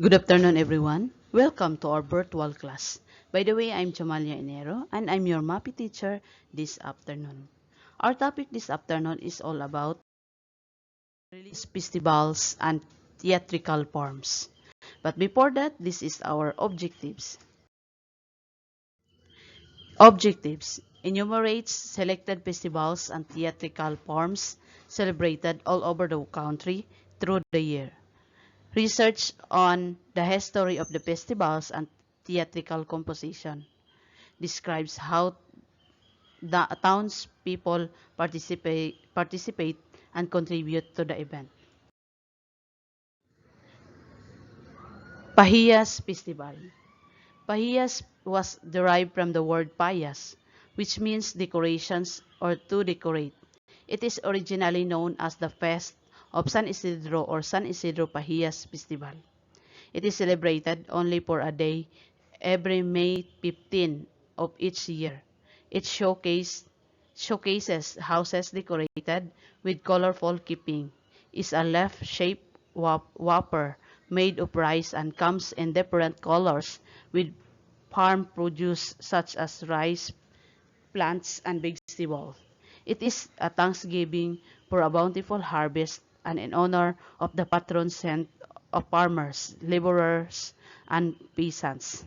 Good afternoon, everyone. Welcome to our virtual class. By the way, I'm Chamalia Enero, and I'm your MAPI teacher this afternoon. Our topic this afternoon is all about release festivals and theatrical forms. But before that, this is our objectives. Objectives enumerates selected festivals and theatrical forms celebrated all over the country through the year. Research on the history of the festivals and theatrical composition. Describes how the townspeople participate and contribute to the event. Pahiyas Festival. Pahiyas was derived from the word payas, which means decorations or to decorate. It is originally known as the Fest of San Isidro or San Isidro Pahiyas Festival. It is celebrated only for a day every May 15 of each year. It showcases houses decorated with colorful keeping, is a left-shaped whopper made of rice and comes in different colors with farm produce such as rice, plants, and vegetables. It is a thanksgiving for a bountiful harvest and in honor of the patron saint of farmers, laborers, and peasants,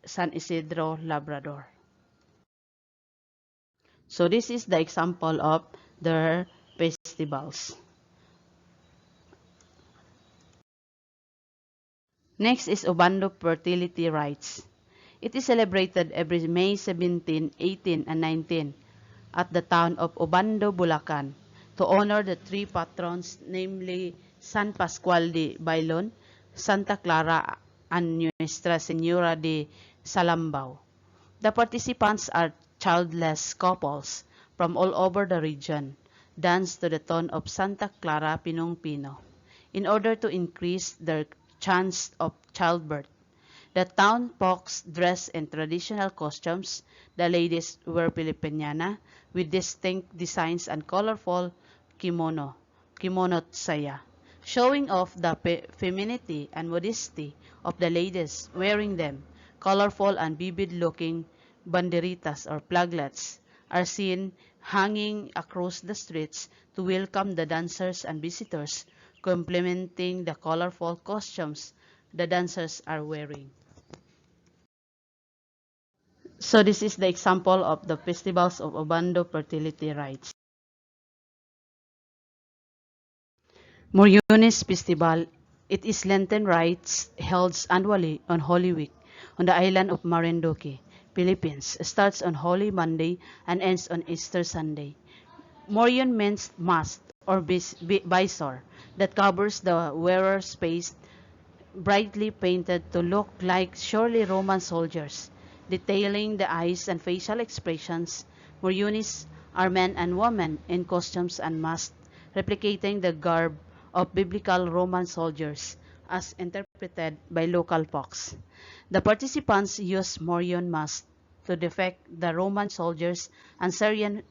San Isidro, Labrador. So this is the example of their festivals. Next is Obando Fertility Rites. It is celebrated every May 17, 18, and 19 at the town of Obando, Bulacan, to honor the three patrons, namely San Pascual de Bailon, Santa Clara, and Nuestra Señora de Salambao. The participants are childless couples from all over the region, dance to the tune of Santa Clara Pinong Pino, in order to increase their chance of childbirth. The town folks dress in traditional costumes. The ladies wear Filipiniana with distinct designs and colorful kimono saya, showing off the femininity and modesty of the ladies wearing them. Colorful and vivid-looking banderitas or flaglets are seen hanging across the streets to welcome the dancers and visitors, complementing the colorful costumes the dancers are wearing. So this is the example of the festivals of Obando fertility rites. Moriones Pistibal. It is Lenten rites held annually on Holy Week on the island of Marinduque, Philippines. Starts on Holy Monday and ends on Easter Sunday. Morion means mask or visor that covers the wearer's face, brightly painted to look like surely Roman soldiers, detailing the eyes and facial expressions. Moriones are men and women in costumes and masks, replicating the garb of biblical Roman soldiers as interpreted by local folks. The participants use Morion masks to depict the Roman soldiers and Syrian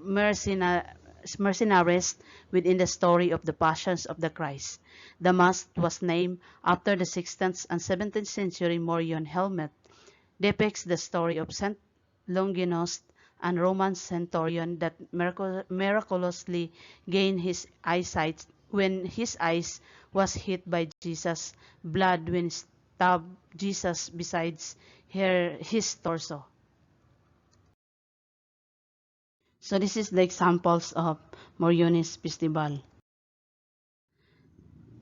mercenaries within the story of the Passions of the Christ. The mask was named after the 16th and 17th century Morion helmet, depicts the story of Saint Longinus, a Roman centurion that miraculously gained his eyesight when his eyes was hit by Jesus' blood when stabbed Jesus besides his torso. So this is the examples of Moriones Pistibal.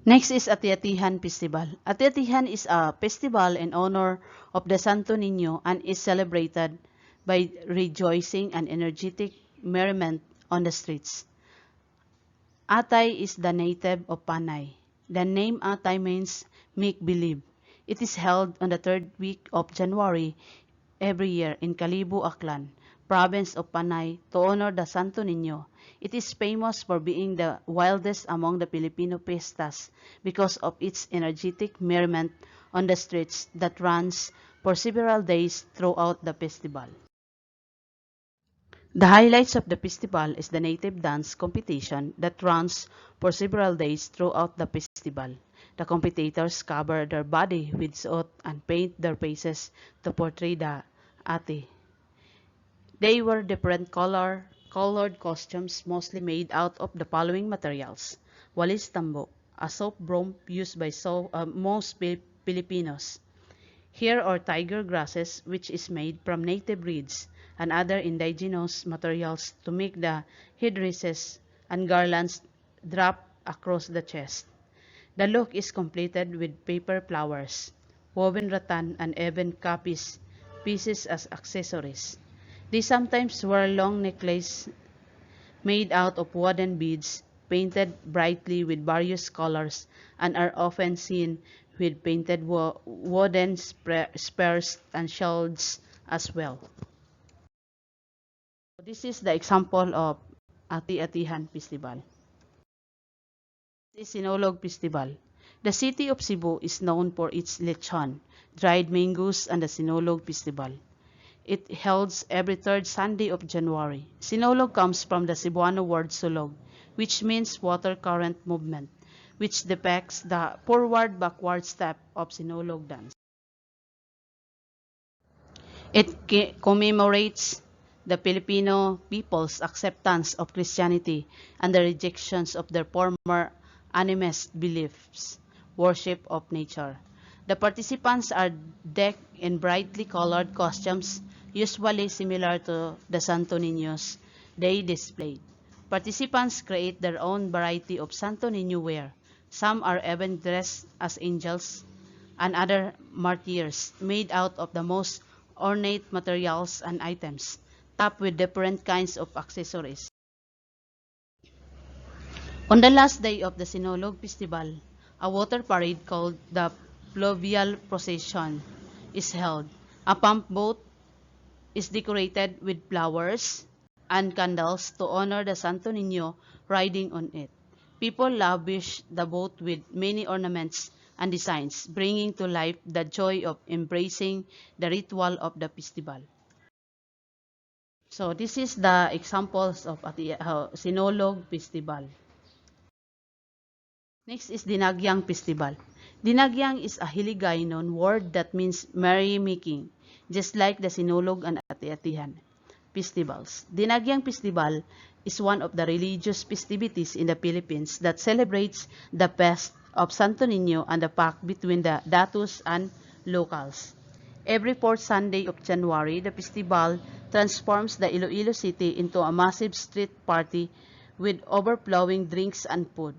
Next is Atitihan Pistibal. Atitihan is a festival in honor of the Santo Niño and is celebrated by rejoicing and energetic merriment on the streets. Atay is the native of Panay. The name Atay means make-believe. It is held on the third week of January every year in Calibo, Aklan, province of Panay, to honor the Santo Niño. It is famous for being the wildest among the Filipino fiestas because of its energetic merriment on the streets that runs for several days throughout the festival. The highlights of the festival is the native dance competition that runs for several days throughout the festival. The competitors cover their body with soot and paint their faces to portray the ate. They wore different colored costumes mostly made out of the following materials. Walis tambo, a soap broom used by most Filipinos. Hair or tiger grasses, which is made from native reeds and other indigenous materials to make the headdresses and garlands drop across the chest. The look is completed with paper flowers, woven rattan, and even pieces as accessories. They sometimes wear long necklaces made out of wooden beads, painted brightly with various colors, and are often seen with painted wooden spears and shields as well. This is the example of Atitihan Pistibal. This is Sinulog Pistibal. The city of Cebu is known for its lechon, dried mangoes, and the Sinulog Pistibal. It holds every third Sunday of January. Sinulog comes from the Cebuano word sulog, which means water current movement, which depicts the forward-backward step of Sinulog dance. It commemorates the Filipino people's acceptance of Christianity and the rejections of their former animist beliefs, worship of nature. The participants are decked in brightly colored costumes, usually similar to the Santo Niños they displayed. Participants create their own variety of Santo Niño wear. Some are even dressed as angels and other martyrs made out of the most ornate materials and items, topped with different kinds of accessories. On the last day of the Sinulog Festival, a water parade called the Plovial Procession is held. A pump boat is decorated with flowers and candles to honor the Santo Niño riding on it. People lavish the boat with many ornaments and designs, bringing to life the joy of embracing the ritual of the festival. So this is the examples of Sinulog Festival. Next is Nagyang Pistibal. Nagyang is a Hiligaynon word that means merry-making, just like the Sinulog and Atitihan Pistibals. Nagyang Pistibal is one of the religious festivities in the Philippines that celebrates the fest of Santo Niño and the pact between the datus and locals. Every fourth Sunday of January, the festival transforms the Iloilo city into a massive street party with overflowing drinks and food.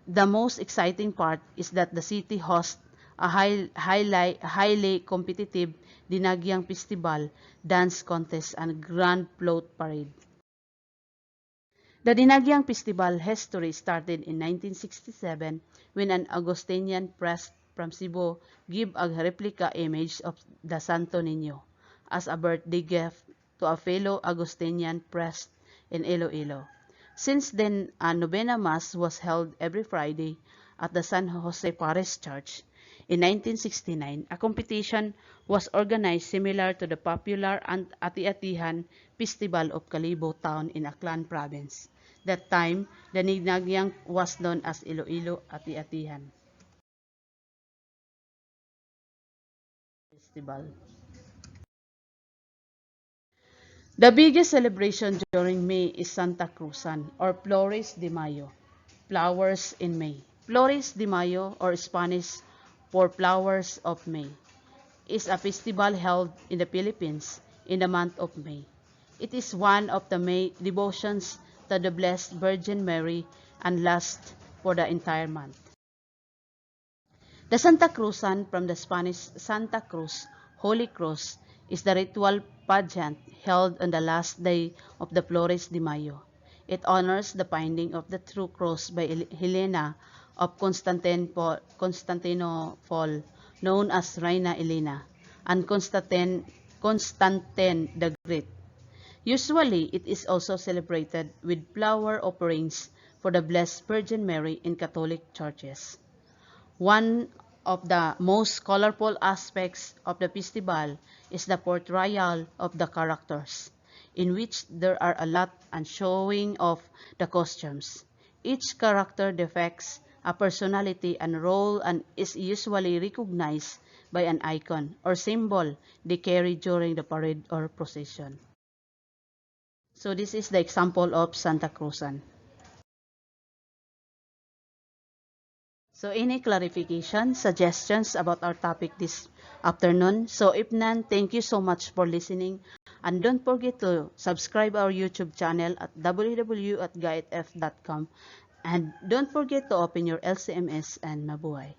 The most exciting part is that the city hosts a highly competitive Nagyang Pistibal dance contest and grand float parade. The Nagyang Pistibal history started in 1967 when an Augustinian priest from Cebu gave a replica image of the Santo Niño as a birthday gift to a fellow Augustinian priest in Iloilo. Since then, a Novena Mass was held every Friday at the San Jose Parish Church. In 1969, a competition was organized similar to the popular Atitihan Pistibal of Calibo Town in Aklan Province. That time, the Nagyang was known as Iloilo Atitihan Pistibal. The biggest celebration during May is Santa Cruzan or Flores de Mayo, flowers in May. Flores de Mayo, or Spanish for Flowers of May, is a festival held in the Philippines in the month of May. It is one of the May devotions to the Blessed Virgin Mary and lasts for the entire month. The Santa Cruzan, from the Spanish Santa Cruz, Holy Cross, is the ritual pageant held on the last day of the Flores de Mayo. It honors the finding of the true cross by Helena of Constantinople, known as Reina Elena, and Constantine the Great. Usually, it is also celebrated with flower offerings for the Blessed Virgin Mary in Catholic churches. One of the most colorful aspects of the festival is the portrayal of the characters, in which there are a lot and showing of the costumes. Each character depicts a personality and role and is usually recognized by an icon or symbol they carry during the parade or procession. So this is the example of Santa Cruzan. So any clarification, suggestions about our topic this afternoon? So if none, thank you so much for listening. And don't forget to subscribe our YouTube channel at www.gaitf.com. And don't forget to open your LCMS and mabuhay.